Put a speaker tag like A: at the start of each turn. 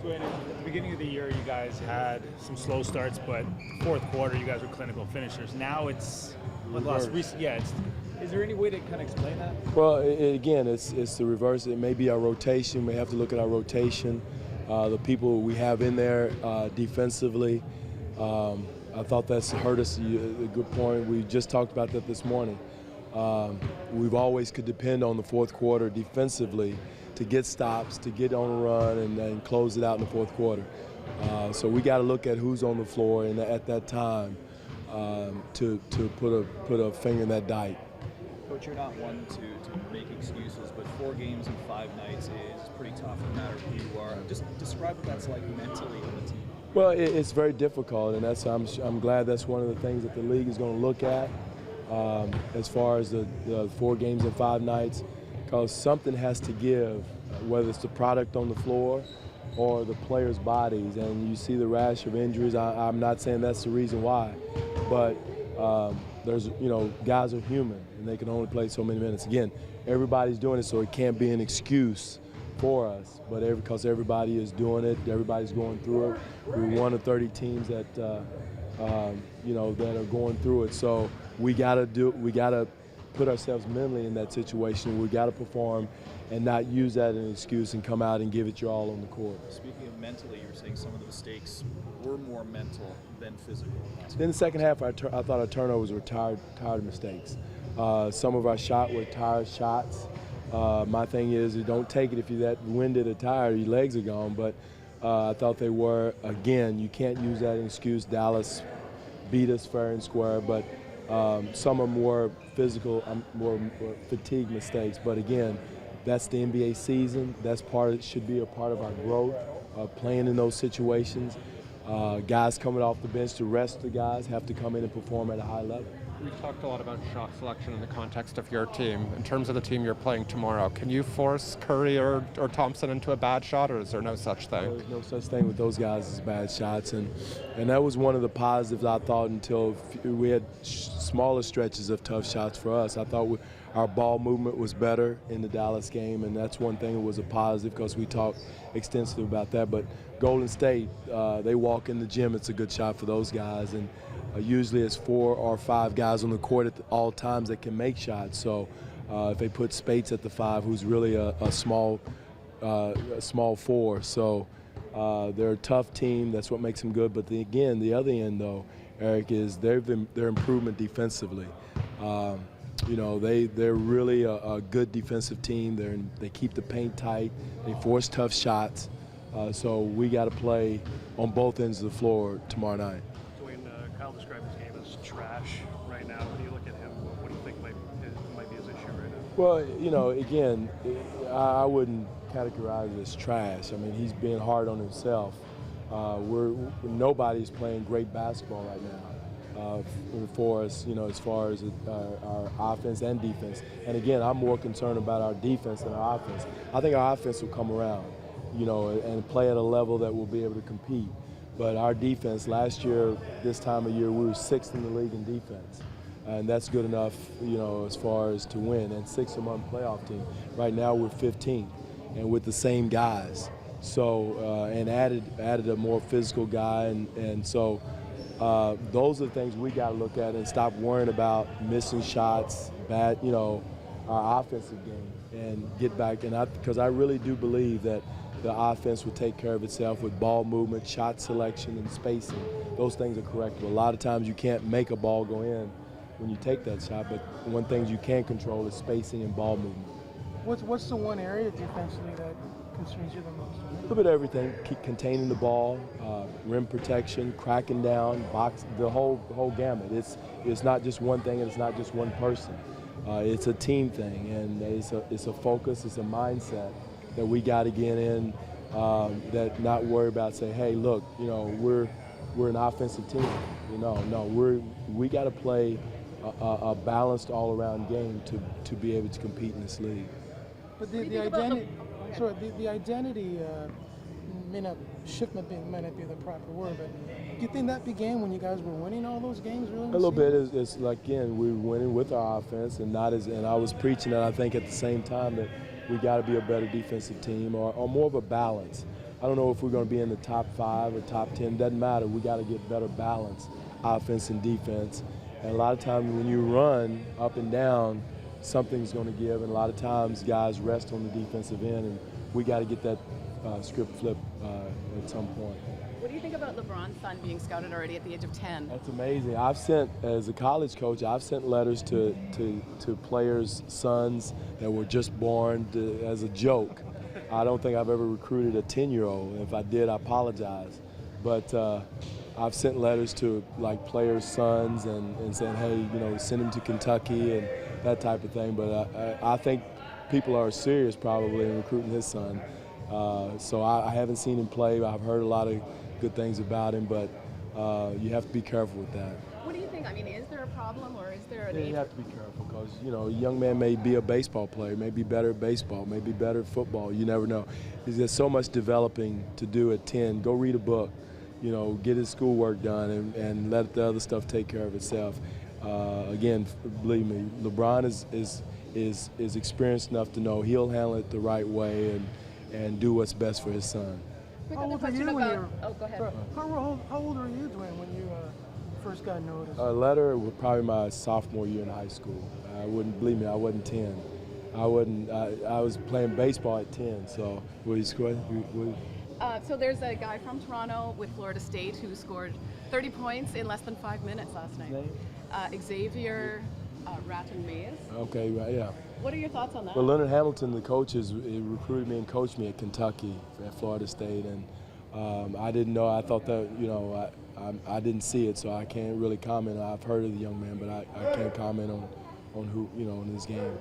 A: Dwane, at the beginning of the year, you guys had some slow starts, but fourth quarter, you guys were clinical finishers. Now it's is there any way to kind of explain that?
B: Well, again, it's the reverse. It may be our rotation. We have to look at our rotation, the people we have in there defensively. I thought that's hurt us. A good point. We just talked about that this morning. We've always could depend on the fourth quarter defensively to get stops, to get on a run, and close it out in the fourth quarter. So we got to look at who's on the floor and at that time to put a finger in that dike.
C: Coach, you're not one to make excuses, but 4 games in 5 nights is pretty tough no matter who you are. Just describe what that's like mentally on the team.
B: Well, it's very difficult, and I'm glad that's one of the things that the league is going to look at as far as the 4 games in 5 nights, because something has to give, whether it's the product on the floor or the players' bodies. And you see the rash of injuries. I'm not saying that's the reason why, but there's, guys are human and they can only play so many minutes. Again, everybody's doing it, so it can't be an excuse for us, but because everybody is doing it, everybody's going through it. We're one of 30 teams that that are going through it. So we gotta put ourselves mentally in that situation. We gotta perform and not use that as an excuse and come out and give it your all on the court.
C: Speaking of mentally, you were saying some of the mistakes were more mental than physical.
B: In the second half, I thought our turnovers were tired mistakes. Some of our shots were tired shots. My thing is, you don't take it if you're that winded or tired, your legs are gone. But I thought they were, again, you can't use that as an excuse. Dallas beat us fair and square, but some of them were physical, more fatigue mistakes. But again, that's the NBA season. That's should be a part of our growth, playing in those situations. Guys coming off the bench to rest the guys have to come in and perform at a high level.
D: We've talked a lot about shot selection in the context of your team. In terms of the team you're playing tomorrow, can you force Curry or Thompson into a bad shot, or is there no such thing?
B: There's no such thing with those guys as bad shots, and that was one of the positives I thought until we had smaller stretches of tough shots for us. I thought our ball movement was better in the Dallas game, and that's one thing that was a positive because we talked extensively about that. But Golden State, they walk in the gym, it's a good shot for those guys, and usually it's 4 or 5 guys on the court at all times that can make shots. So if they put Spates at the 5, who's really a small 4, so they're a tough team. That's what makes them good. But again, the other end though, Eric, is their improvement defensively. They're really a good defensive team. They keep the paint tight. They force tough shots. So we got to play on both ends of the floor tomorrow night.
E: Kyle described his game as trash right now. When you look at him, what do you think might be his issue right now?
B: Well, again, I wouldn't categorize it as trash. I mean, he's being hard on himself. Nobody's playing great basketball right now for us, as far as our offense and defense. And again, I'm more concerned about our defense than our offense. I think our offense will come around, and play at a level that we'll be able to compete. But our defense, last year, this time of year, we were 6th in the league in defense. And that's good enough, as far as to win. And 6th among playoff team. Right now, we're 15th, and with the same guys. So, and added a more physical guy. And so those are the things we got to look at and stop worrying about missing shots, our offensive game, and get back. Because I really do believe that the offense will take care of itself with ball movement, shot selection, and spacing. Those things are correctable. A lot of times you can't make a ball go in when you take that shot, but one thing you can control is spacing and ball movement.
F: What's the one area defensively that concerns you the most?
B: A little bit of everything, keep containing the ball, rim protection, cracking down, box, the whole gamut. It's not just one thing, and it's not just one person. It's a team thing, and it's a focus, it's a mindset that we got to get in, that not worry about, say, hey, look, we're an offensive team. We got to play a balanced all-around game to be able to compete in this league.
F: But the identity might not be the proper word, but do you think that began when you guys were winning all those games? Really,
B: a little bit. It's like, again, we were winning with our offense, and I was preaching that, I think, at the same time that we got to be a better defensive team, or more of a balance. I don't know if we're going to be in the top 5 or top 10. Doesn't matter. We got to get better balance, offense and defense. And a lot of times when you run up and down, something's going to give. And a lot of times guys rest on the defensive end, and we got to get that script flip at some point.
G: What do you think about LeBron's son being scouted already at the age of 10?
B: That's amazing. As a college coach, I've sent letters to players' sons that were just born as a joke. I don't think I've ever recruited a 10-year-old. If I did, I apologize. But I've sent letters to like players' sons and saying, hey, send him to Kentucky and that type of thing. But I think people are serious probably in recruiting his son. So I haven't seen him play. I've heard a lot of good things about him, but you have to be careful with that.
G: What do you think? I mean, is there a problem or is there
B: You have to be careful because, a young man may be a baseball player, may be better at baseball, may be better at football. You never know. There's so much developing to do at 10. Go read a book, get his schoolwork done and let the other stuff take care of itself. Again, believe me, LeBron is experienced enough to know he'll handle it the right way and do what's best for his son.
G: Quick
F: How
G: other
F: old are
G: question
F: you when
G: about.
F: you're?
G: Oh, go ahead.
F: How old are you, Dwane, when you first got noticed?
B: A letter was probably my sophomore year in high school. I wasn't 10. I was playing baseball at 10. So what you score?
G: So there's a guy from Toronto with Florida State who scored 30 points in less than 5 minutes last night. Xavier Ratton-Mays.
B: Okay, right, yeah.
G: What are your thoughts on that?
B: Well, Leonard Hamilton, the coach, recruited me and coached me at Kentucky, at Florida State, and I didn't know. I thought that, I didn't see it, so I can't really comment. I've heard of the young man, but I can't comment on who, on his game.